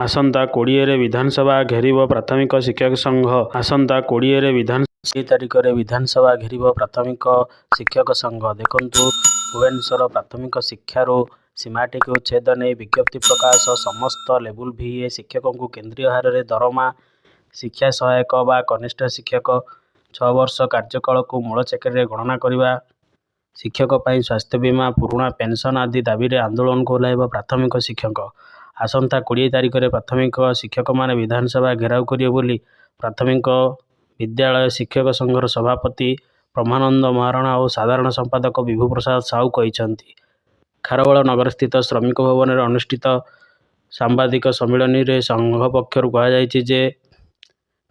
ଆସନ୍ତା 20ରେ ବିଧାନସଭା ଘେରିବ ପ୍ରାଥମିକ ଶିକ୍ଷକ ସଂଘ। ଆସନ୍ତା 20ରେ ତାରିଖରେ ବିଧାନସଭା ଘେରିବ ପ୍ରାଥମିକ ଶିକ୍ଷକ ସଂଘ। ଦେଖନ୍ତୁ, ଭୁବନେଶ୍ୱର ପ୍ରାଥମିକ ଶିକ୍ଷାରୁ ସୀମାଟିକୁ ଉଚ୍ଛେଦ ନେଇ ବିଜ୍ଞପ୍ତି ପ୍ରକାଶ। ସମସ୍ତ ଲେବୁଲ VA ଶିକ୍ଷକଙ୍କୁ କେନ୍ଦ୍ରୀୟ ହାରରେ ଦରମା। ଶିକ୍ଷା ସହାୟକ ବା କନିଷ୍ଠ ଶିକ୍ଷକ 6 ବର୍ଷ କାର୍ଯ୍ୟକାଳକୁ ମୂଳ ଚାକିରିରେ ଗଣନା କରିବା। ଶିକ୍ଷକ ପାଇଁ ସ୍ୱାସ୍ଥ୍ୟ ବୀମା, ପୁରୁଣା ପେନସନ ଆଦି ଦାବିରେ ଆନ୍ଦୋଳନକୁ ଓହ୍ଲାଇବ ପ୍ରାଥମିକ ଶିକ୍ଷକ। ଆସନ୍ତା 20 ତାରିଖରେ ପ୍ରାଥମିକ ଶିକ୍ଷକମାନେ ବିଧାନସଭା ଘେରାଉ କରିବେ ବୋଲି ପ୍ରାଥମିକ ବିଦ୍ୟାଳୟ ଶିକ୍ଷକ ସଂଘର ସଭାପତି ବ୍ରହ୍ମାନନ୍ଦ ମହାରଣା ଓ ସାଧାରଣ ସମ୍ପାଦକ ବିଭୁ ପ୍ରସାଦ ସାହୁ କହିଛନ୍ତି। ଖାରବେଳ ନଗରସ୍ଥିତ ଶ୍ରମିକ ଭବନରେ ଅନୁଷ୍ଠିତ ସାମ୍ବାଦିକ ସମ୍ମିଳନୀରେ ସଂଘ ପକ୍ଷରୁ କୁହାଯାଇଛି ଯେ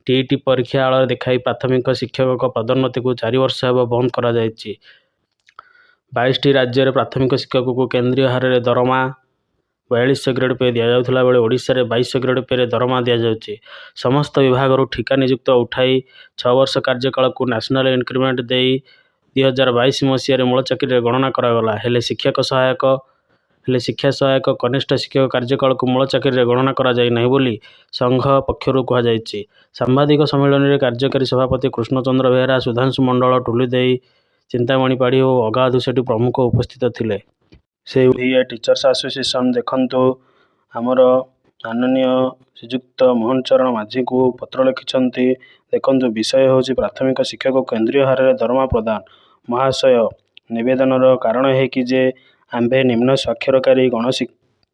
TET ପରୀକ୍ଷା ଆଳ ଦେଖାଇ ପ୍ରାଥମିକ ଶିକ୍ଷକଙ୍କ ପଦୋନ୍ନତିକୁ 4 ବର୍ଷ ହେବ ବନ୍ଦ କରାଯାଇଛି। 22ଟି ରାଜ୍ୟରେ ପ୍ରାଥମିକ ଶିକ୍ଷକଙ୍କୁ କେନ୍ଦ୍ରୀୟ ହାରରେ ଦରମା 4200 ଗ୍ରେଡ୍ ପେ ଦିଆଯାଉଥିଲା ବେଳେ ଓଡ଼ିଶାରେ 2200 ଗ୍ରେଡ୍ ପେରେ ଦରମା ଦିଆଯାଉଛି। ସମସ୍ତ ବିଭାଗରୁ ଠିକା ନିଯୁକ୍ତି ଉଠାଇ 6 ବର୍ଷ କାର୍ଯ୍ୟକାଳକୁ ନ୍ୟାସନାଲ ଇନକ୍ରିମେଣ୍ଟ ଦେଇ 2022 ମସିହାରେ ମୂଳ ଚାକିରିରେ ଗଣନା କରାଗଲା। ହେଲେ ଶିକ୍ଷା ସହାୟକ କନିଷ୍ଠ ଶିକ୍ଷକ କାର୍ଯ୍ୟକାଳକୁ ମୂଳ ଚାକିରିରେ ଗଣନା କରାଯାଇ ନାହିଁ ବୋଲି ସଂଘ ପକ୍ଷରୁ କୁହାଯାଇଛି। ସାମ୍ବାଦିକ ସମ୍ମିଳନୀରେ କାର୍ଯ୍ୟକାରୀ ସଭାପତି କୃଷ୍ଣଚନ୍ଦ୍ର ବେହେରା, ସୁଧାଂଶୁ ମଣ୍ଡଳ, ଟୁଲୁ ଦେଇ, ଚିନ୍ତାମଣି ପାଢ଼ୀ ଓ ଅଗାଧୁ ସେଠୀ ପ୍ରମୁଖ ଉପସ୍ଥିତ ଥିଲେ। ସେ VA ଟିଚର୍ସ ଆସୋସିଏସନ ଦେଖନ୍ତୁ, ଆମର ମାନନୀୟ ଶ୍ରୀଯୁକ୍ତ ମୋହନ ଚରଣ ମାଝୀଙ୍କୁ ପତ୍ର ଲେଖିଛନ୍ତି। ଦେଖନ୍ତୁ, ବିଷୟ ହେଉଛି ପ୍ରାଥମିକ ଶିକ୍ଷକ କେନ୍ଦ୍ରୀୟ ହାରରେ ଦରମା ପ୍ରଦାନ। ମହାଶୟ, ନିବେଦନର କାରଣ ଏହି କି ଯେ ଆମ୍ଭେ ନିମ୍ନ ସ୍ୱାକ୍ଷରକାରୀ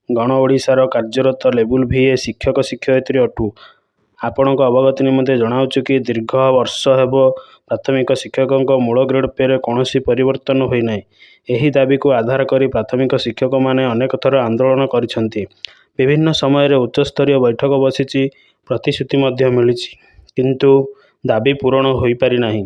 ଗଣ ଓଡ଼ିଶାର କାର୍ଯ୍ୟରତ ଲେବୁଲ VA ଶିକ୍ଷକ ଶିକ୍ଷୟିତ୍ରୀ ଅଟୁ। ଆପଣଙ୍କ ଅବଗତି ନିମନ୍ତେ ଜଣାଉଛୁ କି ଦୀର୍ଘ ବର୍ଷ ହେବ ପ୍ରାଥମିକ ଶିକ୍ଷକଙ୍କ ମୂଳ ଗ୍ରେଡ୍ ପେରେ କୌଣସି ପରିବର୍ତ୍ତନ ହୋଇନାହିଁ। ଏହି ଦାବିକୁ ଆଧାର କରି ପ୍ରାଥମିକ ଶିକ୍ଷକମାନେ ଅନେକ ଥର ଆନ୍ଦୋଳନ କରିଛନ୍ତି। ବିଭିନ୍ନ ସମୟରେ ଉଚ୍ଚସ୍ତରୀୟ ବୈଠକ ବସିଛି, ପ୍ରତିଶ୍ରୁତି ମଧ୍ୟ ମିଳିଛି, କିନ୍ତୁ ଦାବି ପୂରଣ ହୋଇପାରି ନାହିଁ।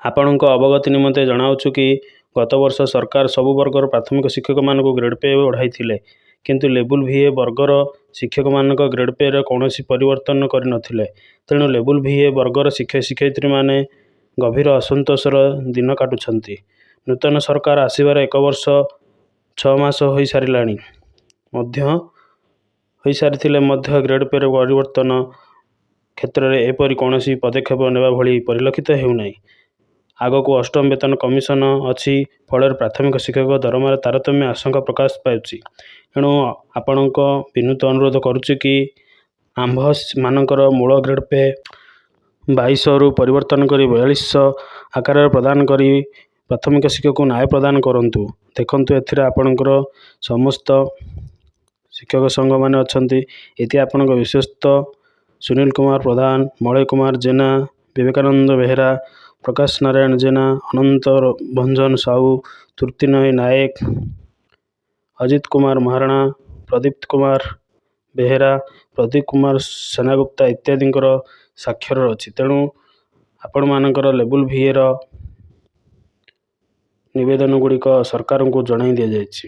ଆପଣଙ୍କ ଅବଗତି ନିମନ୍ତେ ଜଣାଉଛୁ କି ଗତ ବର୍ଷ ସରକାର ସବୁ ବର୍ଗର ପ୍ରାଥମିକ ଶିକ୍ଷକମାନଙ୍କୁ ଗ୍ରେଡ୍ ପେ ବଢ଼ାଇଥିଲେ, କିନ୍ତୁ ଲେବୁଲ VA ବର୍ଗର ଶିକ୍ଷକମାନଙ୍କ ଗ୍ରେଡ୍ ପେରେ କୌଣସି ପରିବର୍ତ୍ତନ କରିନଥିଲେ। ତେଣୁ ଲେବୁଲ VA ବର୍ଗର ଶିକ୍ଷକ ଶିକ୍ଷୟିତ୍ରୀମାନେ ଗଭୀର ଅସନ୍ତୋଷର ଦିନ କାଟୁଛନ୍ତି। ନୂତନ ସରକାର ଆସିବାର 1 ବର୍ଷ 6 ମାସ ହୋଇସାରିଥିଲେ ମଧ୍ୟ ଗ୍ରେଡ୍ ପେରେ ପରିବର୍ତ୍ତନ କ୍ଷେତ୍ରରେ ଏପରି କୌଣସି ପଦକ୍ଷେପ ନେବା ଭଳି ପରିଲକ୍ଷିତ ହେଉନାହିଁ। ଆଗକୁ ଅଷ୍ଟମ ବେତନ କମିଶନ ଅଛି, ଫଳରେ ପ୍ରାଥମିକ ଶିକ୍ଷକ ଦରମାରେ ତାରତମ୍ୟ ଆଶଙ୍କା ପ୍ରକାଶ ପାଉଛି। ଏଣୁ ଆପଣଙ୍କ ବିନୀତ ଅନୁରୋଧ କରୁଛୁ କି ଆମ୍ଭମାନଙ୍କର ମୂଳ ଗ୍ରେଡ୍ ପେ 2200ରୁ ପରିବର୍ତ୍ତନ କରି 4200 ଆକାରରେ ପ୍ରଦାନ କରି ପ୍ରାଥମିକ ଶିକ୍ଷକଙ୍କୁ ନ୍ୟାୟ ପ୍ରଦାନ କରନ୍ତୁ। ଦେଖନ୍ତୁ, ଏଥିରେ ଆପଣଙ୍କର ସମସ୍ତ ଶିକ୍ଷକ ସଂଘମାନେ ଅଛନ୍ତି। ଏଠି ଆପଣଙ୍କ ବିଶ୍ୱସ୍ତ ସୁନୀଲ କୁମାର ପ୍ରଧାନ, ମଳୟ କୁମାର ଜେନା, ବିବେକାନନ୍ଦ ବେହେରା, ପ୍ରକାଶ ନାରାୟଣ ଜେନା, ଅନନ୍ତ ଭଞ୍ଜନ ସାହୁ, ତୃପ୍ତିନୟୀ ନାୟକ, ଅଜିତ କୁମାର ମହାରଣା, ପ୍ରଦୀପ୍ତ କୁମାର ବେହେରା, ପ୍ରଦୀପ କୁମାର ସେନଗୁପ୍ତା ଇତ୍ୟାଦିଙ୍କର ସ୍ୱାକ୍ଷର ଅଛି। ତେଣୁ ଆପଣମାନଙ୍କର ଲେବୁଲ VAର ନିବେଦନଗୁଡ଼ିକ ସରକାରଙ୍କୁ ଜଣାଇ ଦିଆଯାଇଛି।